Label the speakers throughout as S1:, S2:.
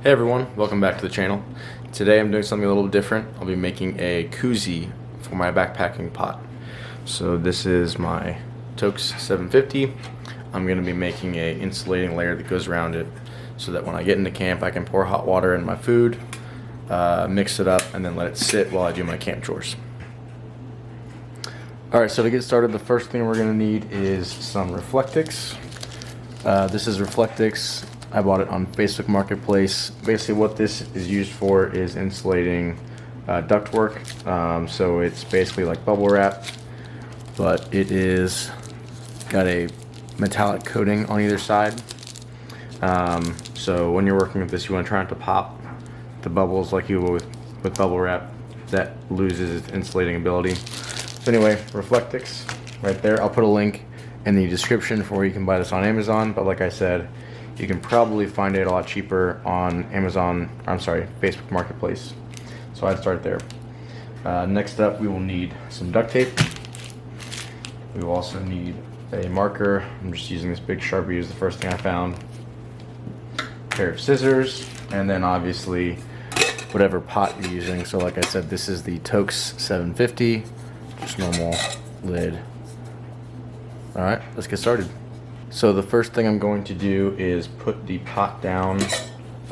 S1: Hey everyone, welcome back to the channel. Today I'm doing something a little different. I'll be making a koozie for my backpacking pot. So this is my Toaks 750. I'm going to be making a insulating layer that goes around it so that when I get into camp I can pour hot water in my food, mix it up, and then let it sit while I do my camp chores. Alright, so to get started, the first thing we're going to need is some reflectix. This is reflectix. I bought it on Facebook Marketplace. Basically what this is used for is insulating ductwork. So it's basically like bubble wrap, but it is got a metallic coating on either side. So when you're working with this, you want to try not to pop the bubbles like you will with bubble wrap. That loses its insulating ability. So anyway, reflectix right there. I'll put a link in the description for where you can buy this on Amazon, but like I said, you can probably find it a lot cheaper on Facebook Marketplace. So I'd start there. Next up, we will need some duct tape. We will also need a marker. I'm just using this big Sharpie as the first thing I found. A pair of scissors, and then obviously whatever pot you're using. So like I said, this is the Toaks 750, just normal lid. All right, let's get started. So the first thing I'm going to do is put the pot down.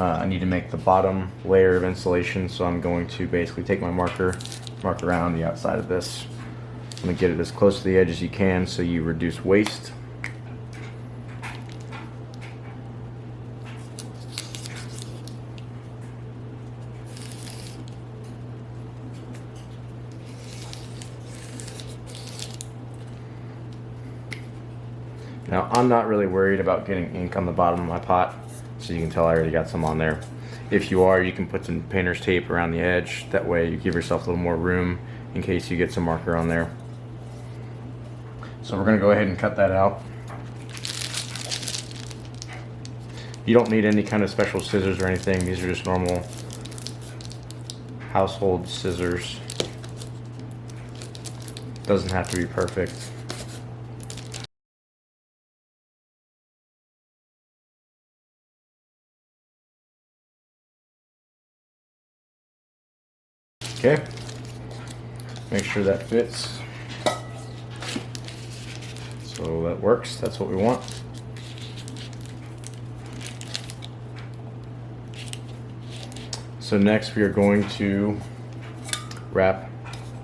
S1: I need to make the bottom layer of insulation, so I'm going to basically take my mark around the outside of this. I'm going to get it as close to the edge as you can so you reduce waste. Now, I'm not really worried about getting ink on the bottom of my pot, so you can tell I already got some on there. If you are, you can put some painter's tape around the edge. That way you give yourself a little more room in case you get some marker on there. So we're going to go ahead and cut that out. You don't need any kind of special scissors or anything. These are just normal household scissors. Doesn't have to be perfect. Okay, make sure that fits. So that works, that's what we want. So next we are going to wrap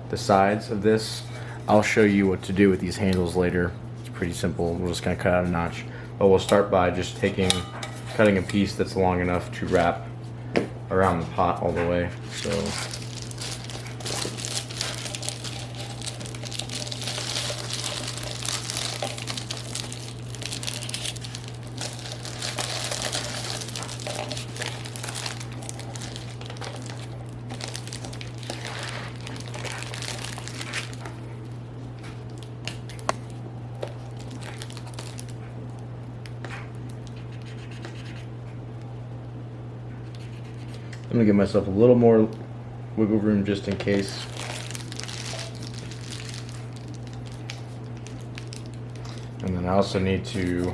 S1: the sides of this. I'll show you what to do with these handles later. It's pretty simple, we're just gonna cut out a notch. But we'll start by just cutting a piece that's long enough to wrap around the pot all the way. So I'm going to give myself a little more wiggle room just in case. And then I also need to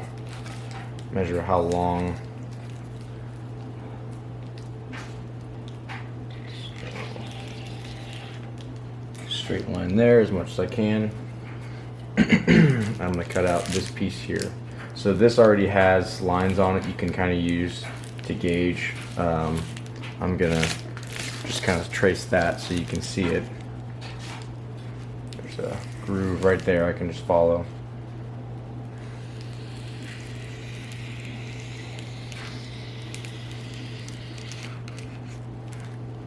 S1: measure how long. Straight line there as much as I can. I'm going to cut out this piece here. So this already has lines on it you can kind of use to gauge. I'm gonna just kind of trace that so you can see it. There's a groove right there I can just follow.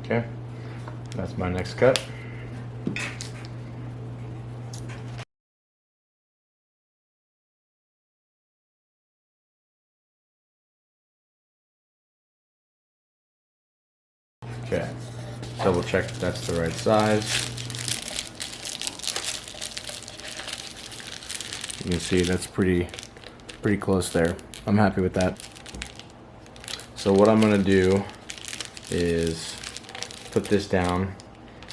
S1: Okay, that's my next cut. Okay, double check that that's the right size. You can see that's pretty close there. I'm happy with that. So what I'm gonna do is put this down,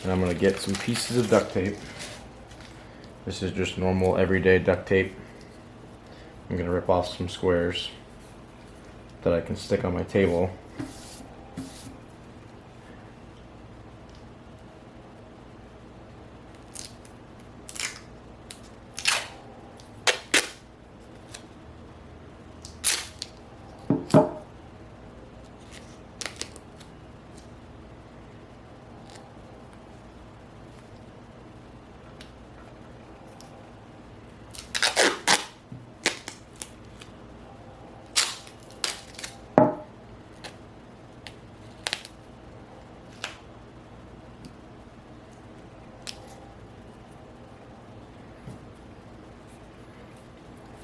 S1: and I'm gonna get some pieces of duct tape. This is just normal everyday duct tape. I'm gonna rip off some squares that I can stick on my table.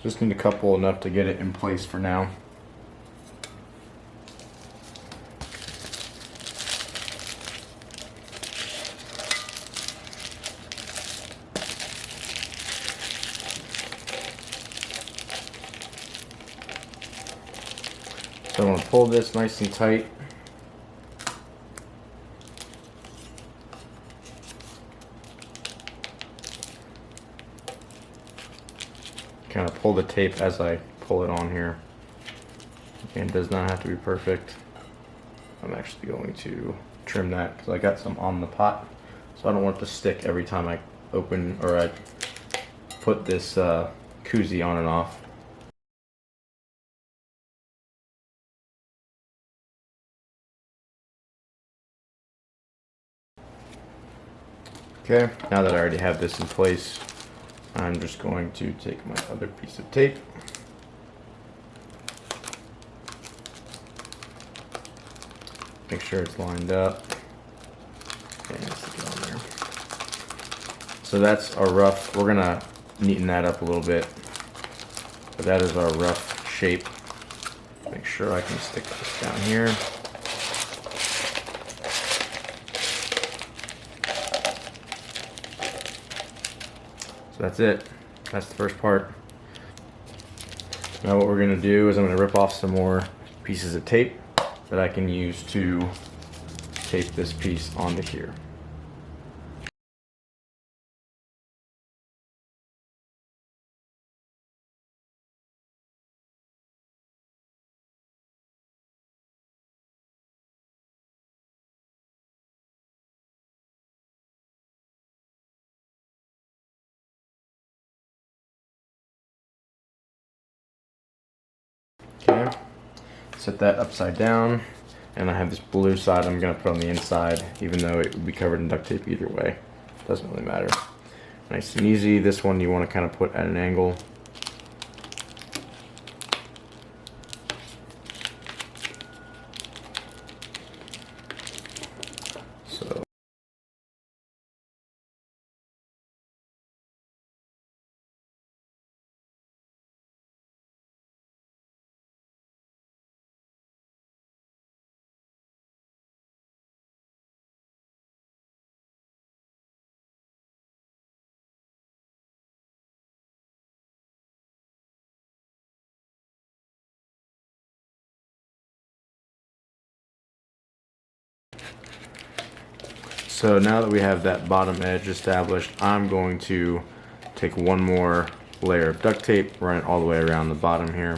S1: Just need a couple enough to get it in place for now. So I'm going to pull this nice and tight. Kind of pull the tape as I pull it on here. Again, it does not have to be perfect. I'm actually going to trim that because I got some on the pot, so I don't want it to stick every time I open or I put this koozie on and off. Okay, now that I already have this in place, I'm just going to take my other piece of tape. Make sure it's lined up. Okay, let's get on there. So that's our rough, we're gonna neaten that up a little bit. But that is our rough shape. Make sure I can stick this down here. So that's it. That's the first part. Now what we're gonna do is I'm gonna rip off some more pieces of tape that I can use to tape this piece onto here. Okay, set that upside down, and I have this blue side I'm going to put on the inside, even though it would be covered in duct tape either way. Doesn't really matter. Nice and easy. This one you want to kind of put at an angle. So So now that we have that bottom edge established, I'm going to take one more layer of duct tape, run it all the way around the bottom here.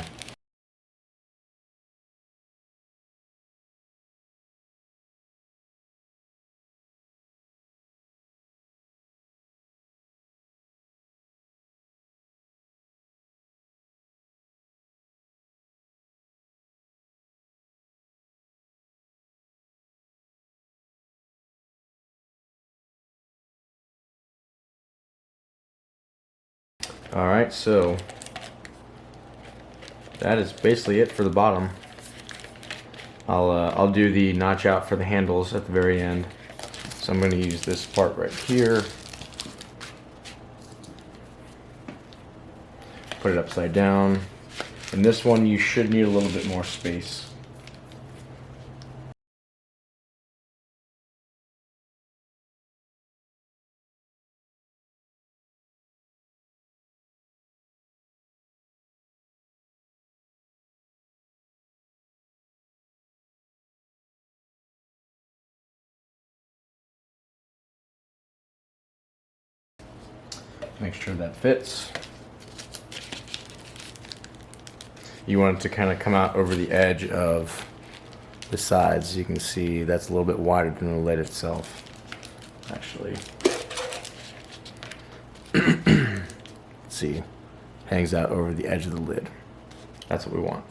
S1: Alright, so that is basically it for the bottom. I'll do the notch out for the handles at the very end. So I'm going to use this part right here. Put it upside down. And this one you should need a little bit more space. Make sure that fits. You want it to kind of come out over the edge of the sides. You can see that's a little bit wider than the lid itself, actually. See, hangs out over the edge of the lid. That's what we want.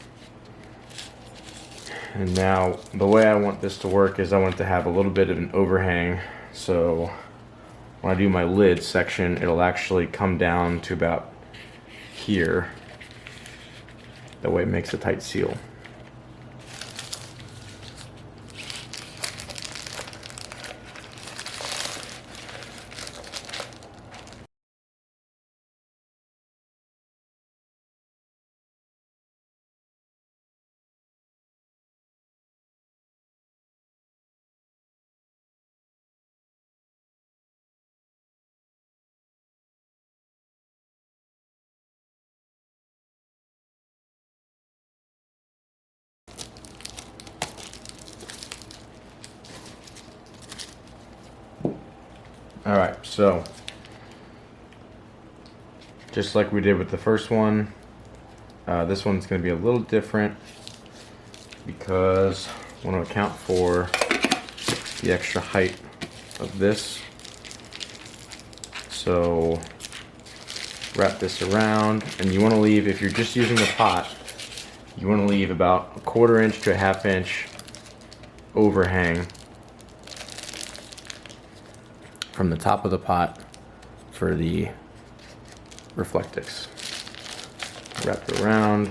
S1: And now the way I want this to work is I want it to have a little bit of an overhang, so when I do my lid section, it'll actually come down to about here. That way it makes a tight seal. Alright, so just like we did with the first one, this one's going to be a little different because I want to account for the extra height of this. So wrap this around, and you want to leave, if you're just using the pot, you want to leave about 1/4 inch to 1/2 inch overhang from the top of the pot for the reflectix. Wrap it around.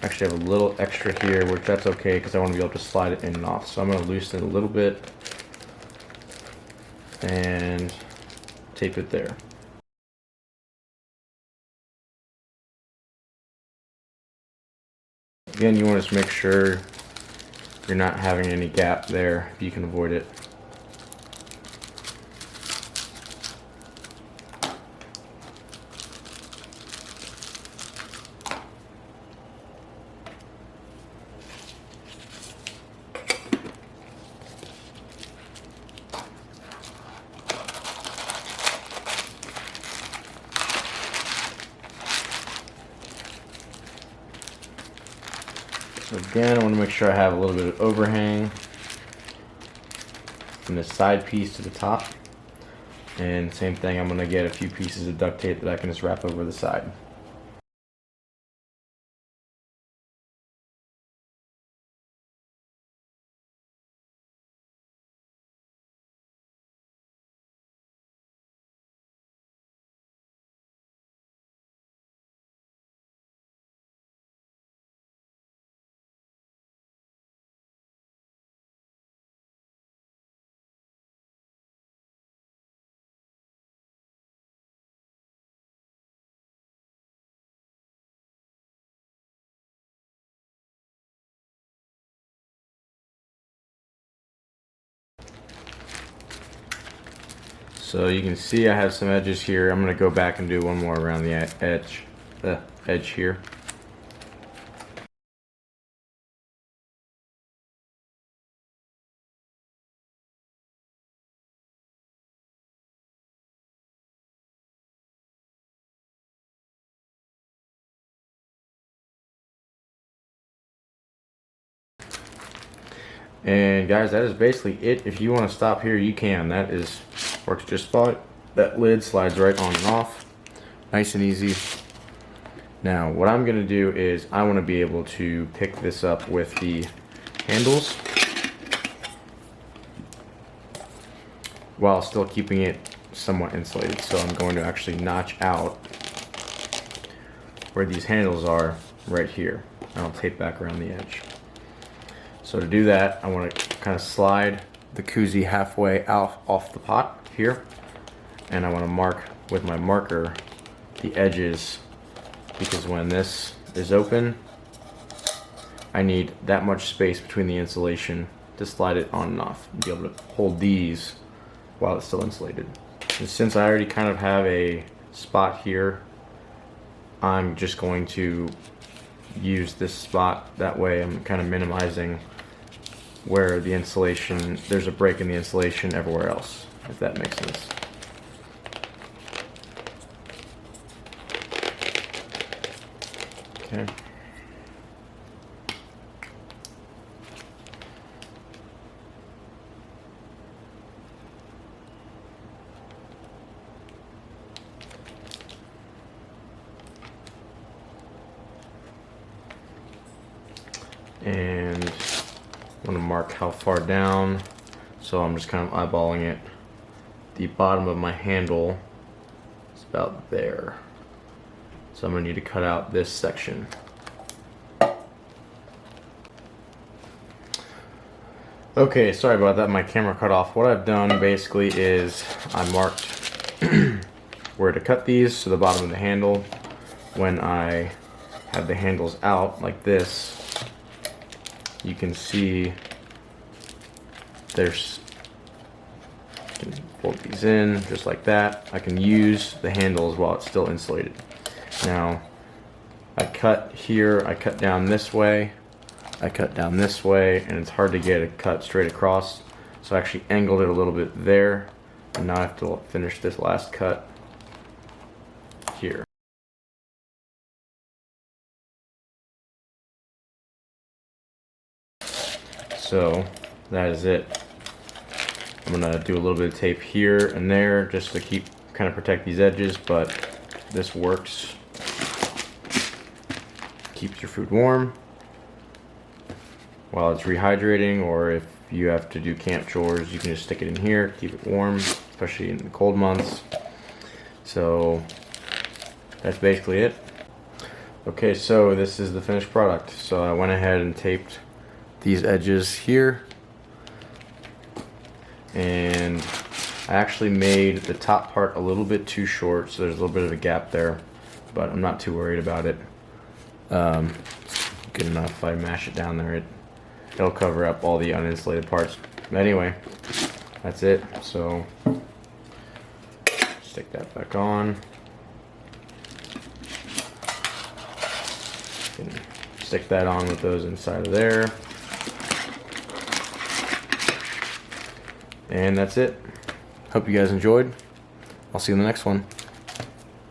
S1: Actually, I have a little extra here, which that's okay because I want to be able to slide it in and off. So I'm going to loosen it a little bit and tape it there. Again, you want to just make sure you're not having any gap there if you can avoid it. So again, I want to make sure I have a little bit of overhang from this side piece to the top. And same thing, I'm going to get a few pieces of duct tape that I can just wrap over the side. So you can see I have some edges here. I'm going to go back and do one more around the edge here. And guys, that is basically it. If you want to stop here, you can. That is works just fine. That lid slides right on and off. Nice and easy. Now, what I'm going to do is I want to be able to pick this up with the handles while still keeping it somewhat insulated. So I'm going to actually notch out where these handles are right here. And I'll tape back around the edge. So to do that, I want to kind of slide the Koozie halfway out off the pot here, and I want to mark with my marker the edges, because when this is open, I need that much space between the insulation to slide it on and off and be able to hold these while it's still insulated. And since I already kind of have a spot here, I'm just going to use this spot. That way I'm kind of minimizing where the insulation, there's a break in the insulation everywhere else, if that makes sense. Okay. And I want to mark how far down, so I'm just kind of eyeballing it. The bottom of my handle is about there, so I'm going to need to cut out this section. Okay, sorry about that, my camera cut off. What I've done basically is I marked where to cut these, so the bottom of the handle. When I have the handles out like this, you can see there's, I can fold these in just like that. I can use the handles while it's still insulated. Now, I cut here, I cut down this way, I cut down this way, and it's hard to get a cut straight across. So I actually angled it a little bit there And now I have to finish this last cut here. So that is it. I'm gonna do a little bit of tape here and there just to kind of protect these edges, but this works. Keeps your food warm while it's rehydrating, or if you have to do camp chores, you can just stick it in here, keep it warm, especially in the cold months. So that's basically it. Okay, so this is the finished product. So I went ahead and taped these edges here, and I actually made the top part a little bit too short, so there's a little bit of a gap there, but I'm not too worried about it. Good enough. If I mash it down there, it'll cover up all the uninsulated parts. But anyway, that's it. So stick that back on. Stick that on with those inside of there. And that's it. Hope you guys enjoyed. I'll see you in the next one.